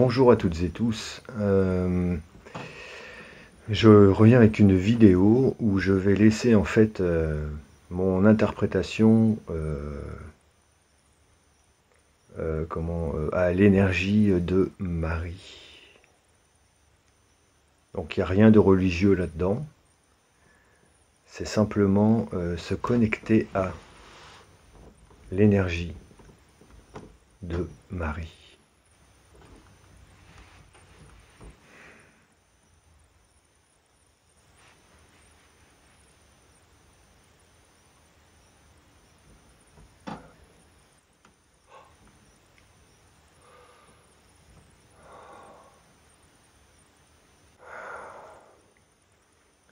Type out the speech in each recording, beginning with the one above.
Bonjour à toutes et tous. Je reviens avec une vidéo où je vais laisser en fait mon interprétation à l'énergie de Marie. Donc il n'y a rien de religieux là-dedans. C'est simplement se connecter à l'énergie de Marie.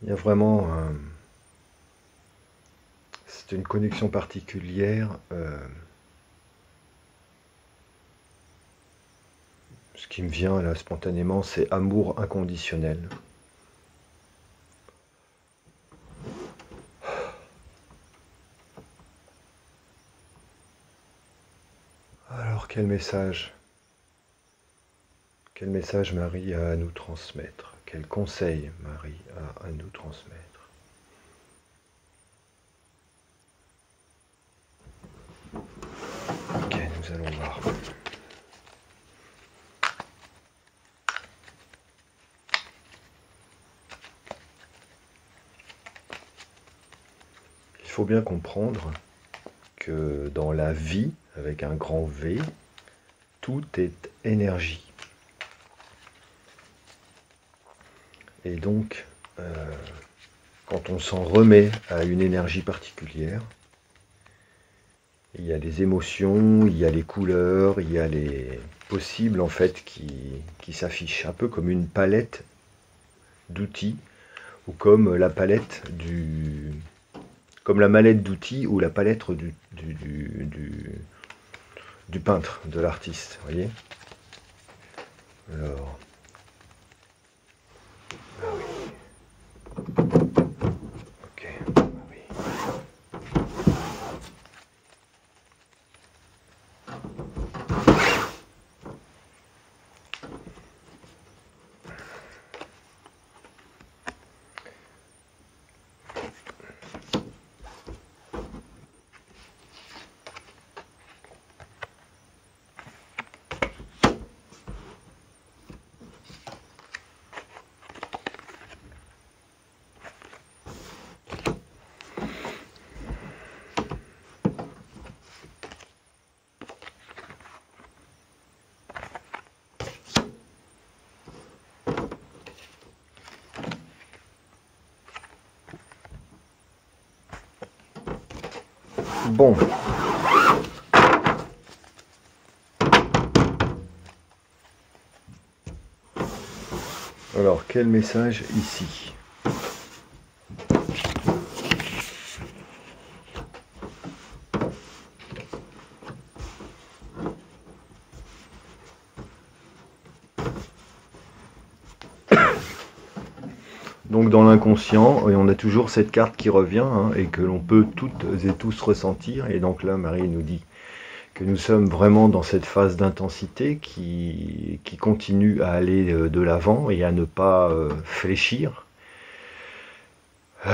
Il y a vraiment c'est une connexion particulière. Ce qui me vient là spontanément, c'est amour inconditionnel. Alors quel message Marie a à nous transmettre? Quel conseil Marie a à nous transmettre? Ok, nous allons voir. Il faut bien comprendre que dans la vie, avec un grand V, tout est énergie. Et donc, quand on s'en remet à une énergie particulière, il y a les émotions, il y a les couleurs, il y a les possibles en fait qui s'affichent, un peu comme une palette d'outils, ou comme la palette comme la mallette d'outils ou la palette du peintre, de l'artiste, vous voyez. Alors, ah oui. Ok, ah oui. Bon. Alors, quel message ici? Donc dans l'inconscient, et on a toujours cette carte qui revient, hein, et que l'on peut toutes et tous ressentir. Et donc là, Marie nous dit que nous sommes vraiment dans cette phase d'intensité qui continue à aller de l'avant et à ne pas fléchir. Vous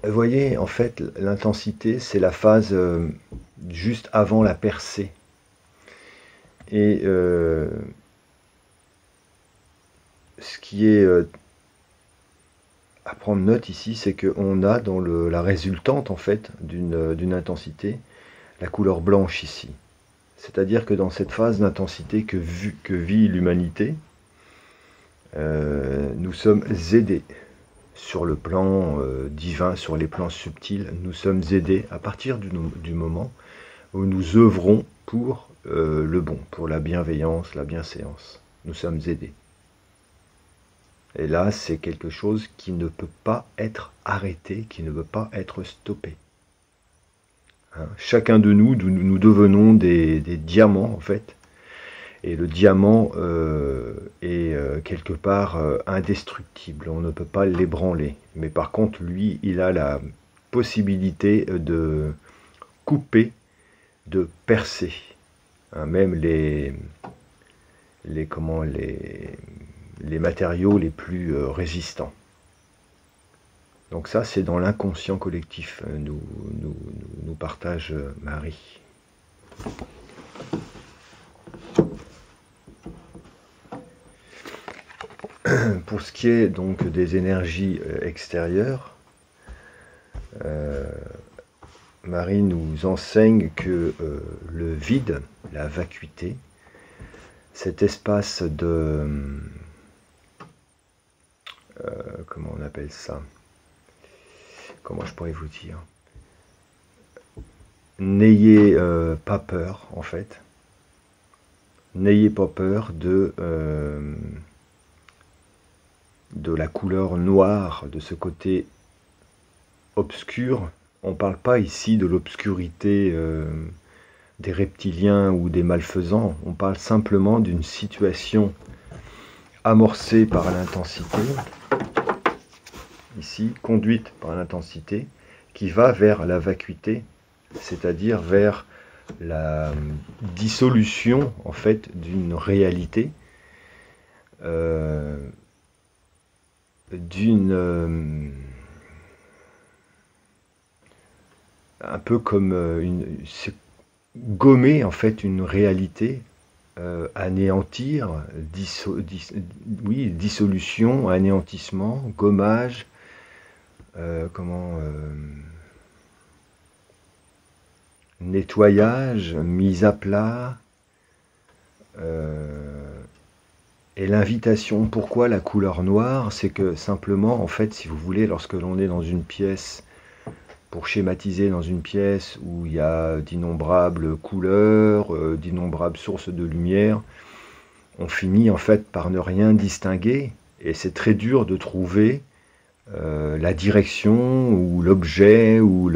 voyez, en fait, l'intensité, c'est la phase juste avant la percée. Et ce qui est à prendre note ici, c'est qu'on a dans la résultante en fait d'une intensité la couleur blanche ici. C'est-à-dire que dans cette phase d'intensité que vit l'humanité, nous sommes aidés sur le plan divin, sur les plans subtils. Nous sommes aidés à partir du moment où nous œuvrons pour le bon, pour la bienveillance, la bienséance. Nous sommes aidés. Et là, c'est quelque chose qui ne peut pas être arrêté, qui ne peut pas être stoppé. Hein, chacun de nous devenons des diamants, en fait. Et le diamant est quelque part indestructible. On ne peut pas l'ébranler. Mais par contre, lui, il a la possibilité de couper de percer, hein, même les matériaux les plus résistants. Donc ça, c'est dans l'inconscient collectif, nous partage Marie. Pour ce qui est donc des énergies extérieures, Marie nous enseigne que le vide, la vacuité, cet espace de... comment on appelle ça? Comment je pourrais vous dire? N'ayez pas peur, en fait. N'ayez pas peur de la couleur noire, de ce côté obscur. On ne parle pas ici de l'obscurité des reptiliens ou des malfaisants. On parle simplement d'une situation amorcée par l'intensité, ici, conduite par l'intensité, qui va vers la vacuité, c'est-à-dire vers la dissolution, en fait, d'une réalité, un peu comme c'est gommer, en fait, une réalité, anéantir, dissolution, anéantissement, gommage, nettoyage, mise à plat, et l'invitation. Pourquoi la couleur noire? C'est que simplement, en fait, si vous voulez, lorsque l'on est dans une pièce, pour schématiser, dans une pièce où il y a d'innombrables couleurs, d'innombrables sources de lumière, on finit en fait par ne rien distinguer, et c'est très dur de trouver la direction ou l'objet ou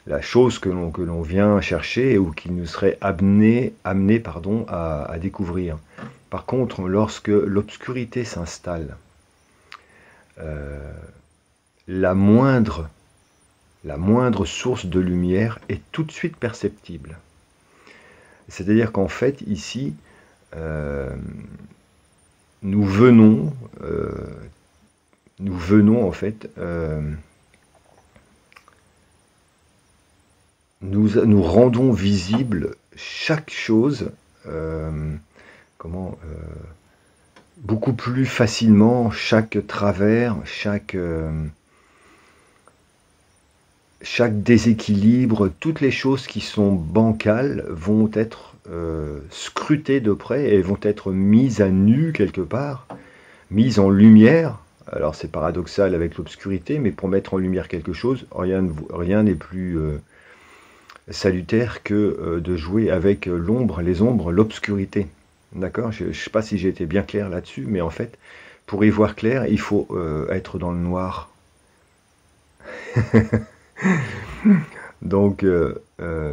la chose que l'on vient chercher ou qui nous serait amené à découvrir. Par contre, lorsque l'obscurité s'installe, la moindre source de lumière est tout de suite perceptible. C'est-à-dire qu'en fait, ici, nous venons en fait, nous rendons visible chaque chose, beaucoup plus facilement, chaque travers, chaque déséquilibre, toutes les choses qui sont bancales vont être scrutées de près et vont être mises à nu quelque part, mises en lumière. Alors c'est paradoxal avec l'obscurité, mais pour mettre en lumière quelque chose, rien n'est plus salutaire que de jouer avec l'ombre, les ombres, l'obscurité. D'accord? Je ne sais pas si j'ai été bien clair là-dessus, mais en fait, pour y voir clair, il faut être dans le noir. Donc,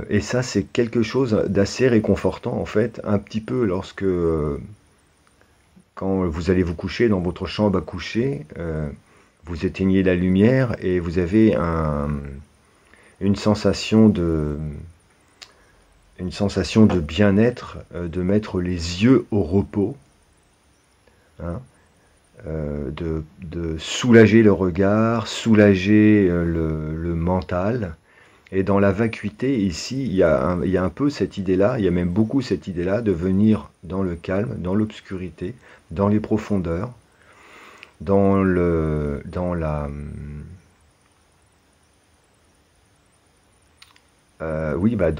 et ça, c'est quelque chose d'assez réconfortant, en fait, un petit peu lorsque, quand vous allez vous coucher dans votre chambre à coucher, vous éteignez la lumière et vous avez une sensation de bien-être, de mettre les yeux au repos, hein, de soulager le regard, soulager le mental. Et dans la vacuité, ici, il y a un peu cette idée-là, il y a même beaucoup cette idée-là de venir dans le calme, dans l'obscurité, dans les profondeurs, dans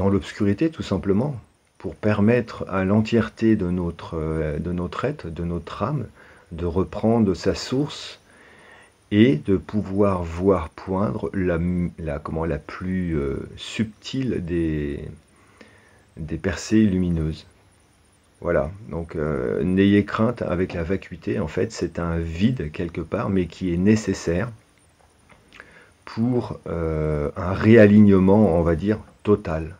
l'obscurité tout simplement, pour permettre à l'entièreté de notre être, de notre âme, de reprendre sa source et de pouvoir voir poindre la plus subtile des percées lumineuses. Voilà, donc n'ayez crainte avec la vacuité, en fait c'est un vide quelque part, mais qui est nécessaire pour un réalignement, on va dire, total.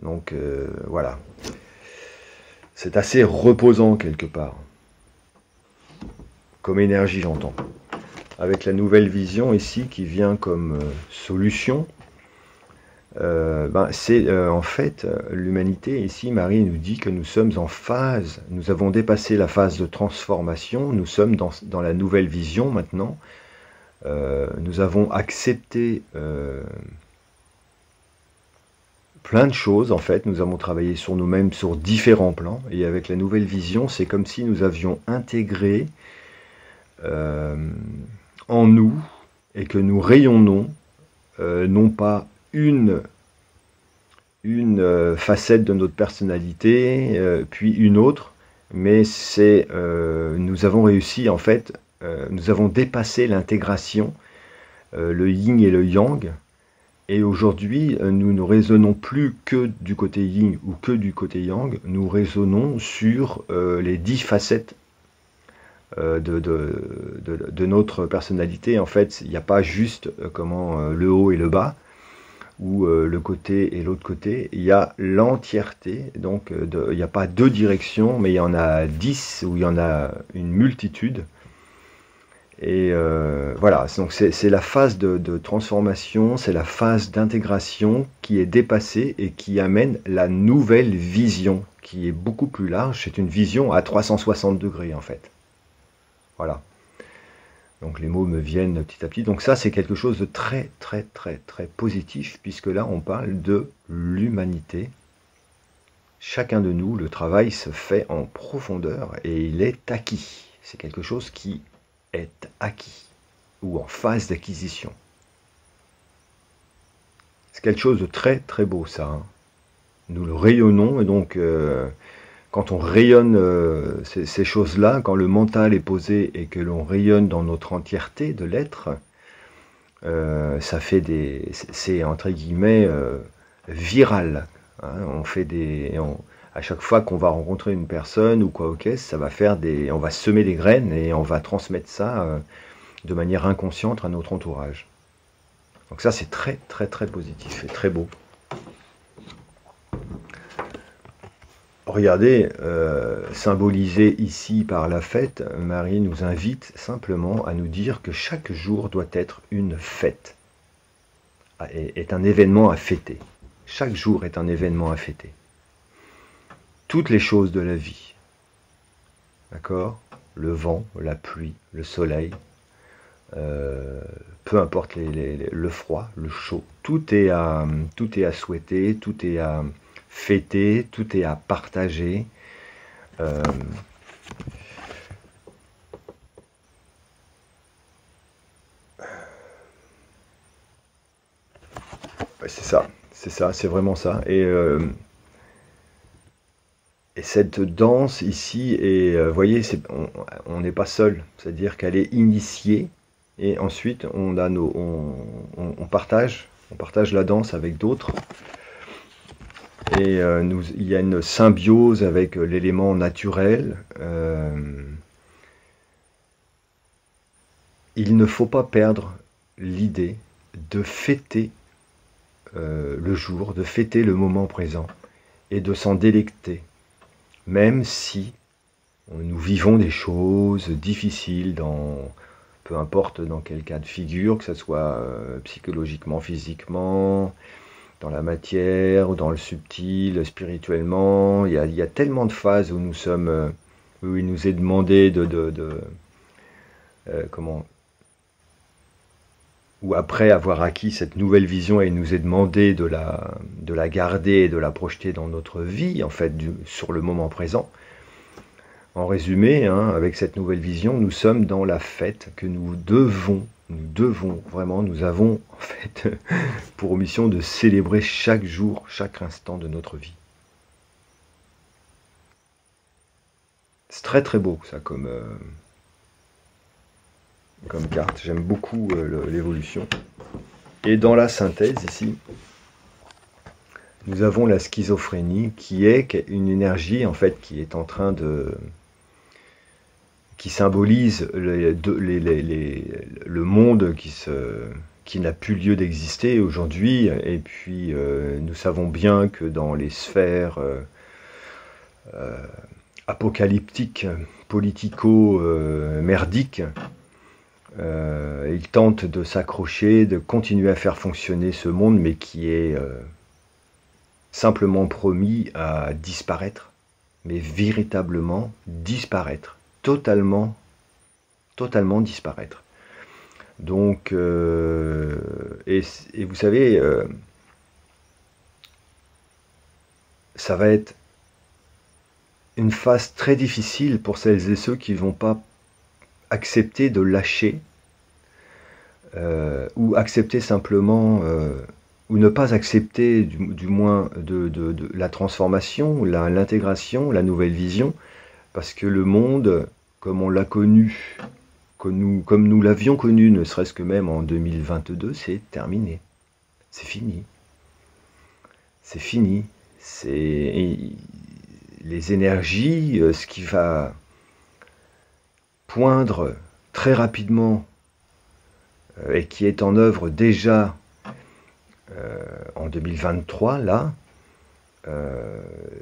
Donc voilà, c'est assez reposant quelque part, comme énergie j'entends. Avec la nouvelle vision ici qui vient comme solution, c'est en fait l'humanité. Ici, Marie nous dit que nous sommes en phase, nous avons dépassé la phase de transformation, nous sommes dans la nouvelle vision maintenant. Nous avons accepté plein de choses, en fait. Nous avons travaillé sur nous-mêmes sur différents plans, et avec la nouvelle vision, c'est comme si nous avions intégré en nous, et que nous rayonnons non pas une facette de notre personnalité, puis une autre, mais nous avons réussi, en fait, nous avons dépassé l'intégration, le yin et le yang, et aujourd'hui, nous ne raisonnons plus que du côté yin ou que du côté yang, nous raisonnons sur les 10 facettes de notre personnalité. En fait, il n'y a pas juste le haut et le bas, ou le côté et l'autre côté, il y a l'entièreté, donc il n'y a pas 2 directions, mais il y en a 10, ou il y en a une multitude. Et voilà, donc c'est la phase de transformation, c'est la phase d'intégration qui est dépassée et qui amène la nouvelle vision, qui est beaucoup plus large. C'est une vision à 360 degrés en fait. Voilà. Donc les mots me viennent petit à petit. Donc ça, c'est quelque chose de très, très, très, très positif, puisque là, on parle de l'humanité. Chacun de nous, le travail se fait en profondeur et il est acquis. C'est quelque chose qui est acquis ou en phase d'acquisition. C'est quelque chose de très très beau ça. Hein. Nous le rayonnons et donc quand on rayonne ces choses-là, quand le mental est posé et que l'on rayonne dans notre entièreté de l'être, ça fait c'est entre guillemets viral. Hein. On fait à chaque fois qu'on va rencontrer une personne ou quoi au caisse, ça va faire on va semer des graines et on va transmettre ça de manière inconsciente à notre entourage. Donc ça, c'est très très très positif et très beau. Regardez, symbolisé ici par la fête, Marie nous invite simplement à nous dire que chaque jour doit être une fête, est un événement à fêter. Chaque jour est un événement à fêter. Toutes les choses de la vie, d'accord? Le vent, la pluie, le soleil, peu importe le froid, le chaud, tout est à souhaiter, tout est à fêter, tout est à partager. C'est ça, c'est vraiment ça. Et cette danse ici, vous voyez, on n'est pas seul, c'est-à-dire qu'elle est initiée, et ensuite on partage la danse avec d'autres, et il y a une symbiose avec l'élément naturel. Il ne faut pas perdre l'idée de fêter le jour, de fêter le moment présent, et de s'en délecter. Même si nous vivons des choses difficiles, peu importe dans quel cas de figure, que ce soit psychologiquement, physiquement, dans la matière, ou dans le subtil, spirituellement, il y a tellement de phases où nous sommes, où il nous est demandé ou après avoir acquis cette nouvelle vision, et il nous est demandé de la garder et de la projeter dans notre vie, en fait, sur le moment présent. En résumé, hein, avec cette nouvelle vision, nous sommes dans la fête que nous devons vraiment, nous avons en fait pour mission de célébrer chaque jour, chaque instant de notre vie. C'est très très beau ça comme carte, j'aime beaucoup l'évolution. Et dans la synthèse ici, nous avons la schizophrénie qui est une énergie en fait qui est en train qui symbolise le monde qui n'a plus lieu d'exister aujourd'hui, et puis nous savons bien que dans les sphères apocalyptiques, politico-merdiques, Il tente de s'accrocher, de continuer à faire fonctionner ce monde, mais qui est simplement promis à disparaître, mais véritablement disparaître, totalement disparaître. Donc, et vous savez, ça va être une phase très difficile pour celles et ceux qui ne vont pas accepter de lâcher, ou accepter simplement, ou ne pas accepter du moins de la transformation, l'intégration, la nouvelle vision, parce que le monde, comme on l'a connu, comme nous l'avions connu, ne serait-ce que même en 2022, c'est terminé. C'est fini. C'est fini. C'est les énergies, ce qui va poindre très rapidement et qui est en œuvre déjà en 2023, là,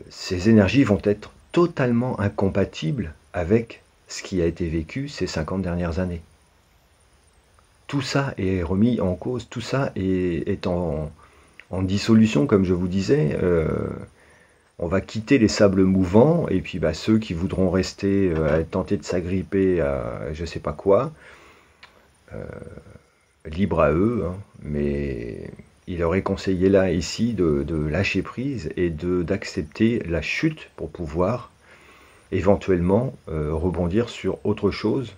ces énergies vont être totalement incompatibles avec ce qui a été vécu ces 50 dernières années. Tout ça est remis en cause, tout ça est en dissolution, comme je vous disais. On va quitter les sables mouvants, et puis ceux qui voudront rester, tenter de s'agripper à je sais pas quoi, libre à eux, hein, mais il aurait conseillé là, ici, de lâcher prise et d'accepter la chute pour pouvoir éventuellement rebondir sur autre chose.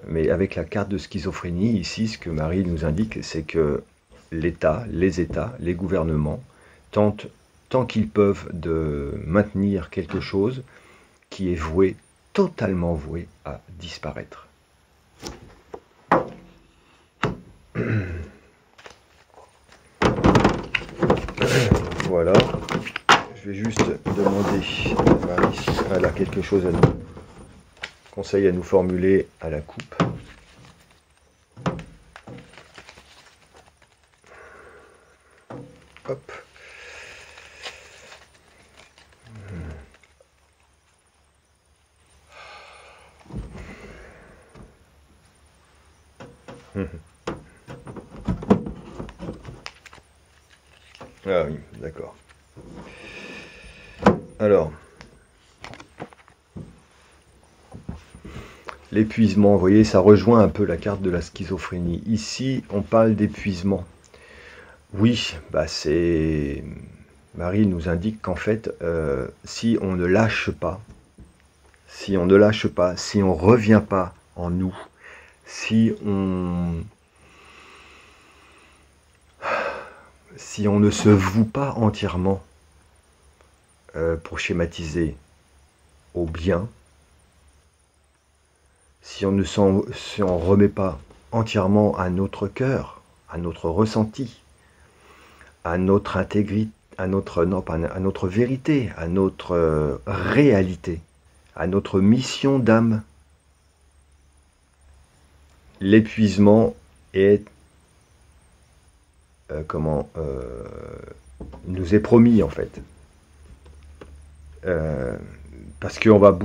Mais avec la carte de schizophrénie, ici, ce que Marie nous indique, c'est que l'État, les gouvernements tentent tant qu'ils peuvent de maintenir quelque chose qui est voué, totalement voué à disparaître. Voilà. Je vais juste demander à Marie si elle a quelque chose à nous conseil à nous formuler à la coupe. Hop. Ah oui, d'accord. Alors, l'épuisement, vous voyez, ça rejoint un peu la carte de la schizophrénie. Ici, on parle d'épuisement. Oui, c'est... Marie nous indique qu'en fait, si on ne lâche pas, si on ne revient pas en nous, si on ne se voue pas entièrement, pour schématiser, au bien, si on ne remet pas entièrement à notre cœur, à notre ressenti, à notre intégrité, à notre vérité, à notre réalité, à notre mission d'âme, l'épuisement est nous est promis en fait, parce qu'on va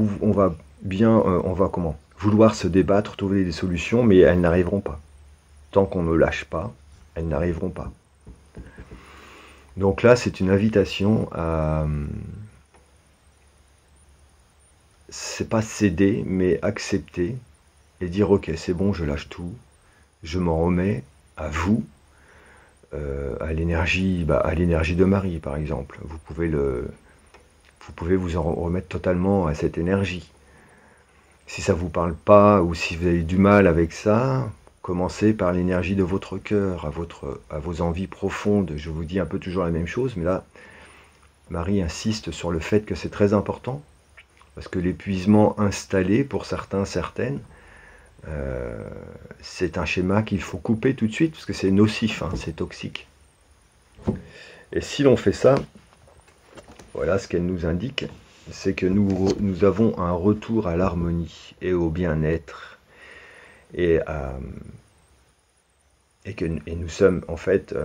vouloir se débattre, trouver des solutions, mais elles n'arriveront pas tant qu'on ne lâche pas. Elles n'arriveront pas. Donc là, c'est une invitation à, c'est pas céder, mais accepter et dire ok, c'est bon, je lâche tout, je m'en remets à vous, à l'énergie de Marie par exemple. Vous pouvez vous en remettre totalement à cette énergie. Si ça vous parle pas ou si vous avez du mal avec ça, commencez par l'énergie de votre cœur, à vos envies profondes. Je vous dis un peu toujours la même chose, mais là, Marie insiste sur le fait que c'est très important, parce que l'épuisement installé, pour certains, certaines, c'est un schéma qu'il faut couper tout de suite, parce que c'est nocif, hein, c'est toxique. Et si l'on fait ça, voilà ce qu'elle nous indique, c'est que nous avons un retour à l'harmonie et au bien-être, et nous sommes en fait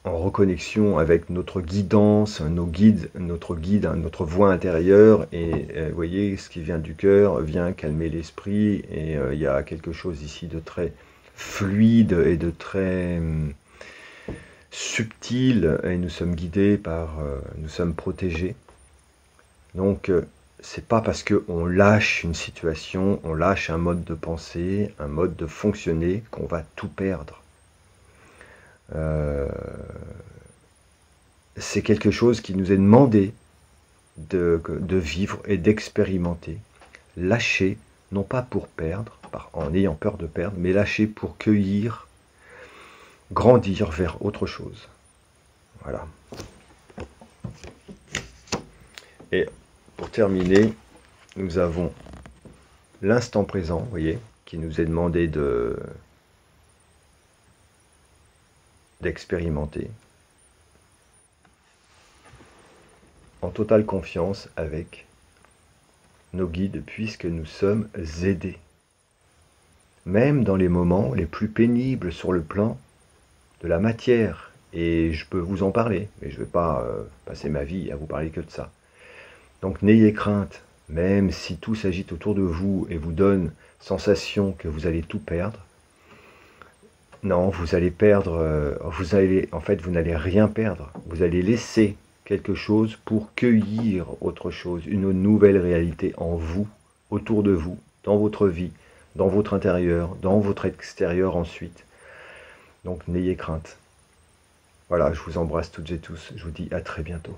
en reconnexion avec notre guidance, nos guides, notre guide, notre voix intérieure. Et vous voyez, ce qui vient du cœur vient calmer l'esprit. Et il y a quelque chose ici de très fluide et de très subtil. Et nous sommes guidés par, nous sommes protégés. Donc, c'est pas parce qu'on lâche une situation, on lâche un mode de pensée, un mode de fonctionner, qu'on va tout perdre. C'est quelque chose qui nous est demandé de vivre et d'expérimenter. Lâcher, non pas pour perdre, en ayant peur de perdre, mais lâcher pour cueillir, grandir vers autre chose. Voilà. Et pour terminer, nous avons l'instant présent, vous voyez, qui nous est demandé d'expérimenter en totale confiance avec nos guides, puisque nous sommes aidés. Même dans les moments les plus pénibles sur le plan de la matière, et je peux vous en parler, mais je ne vais pas passer ma vie à vous parler que de ça. Donc n'ayez crainte, même si tout s'agite autour de vous et vous donne sensation que vous allez tout perdre. Non, vous allez perdre, en fait, vous n'allez rien perdre. Vous allez laisser quelque chose pour cueillir autre chose, une nouvelle réalité en vous, autour de vous, dans votre vie, dans votre intérieur, dans votre extérieur ensuite. Donc n'ayez crainte. Voilà, je vous embrasse toutes et tous. Je vous dis à très bientôt.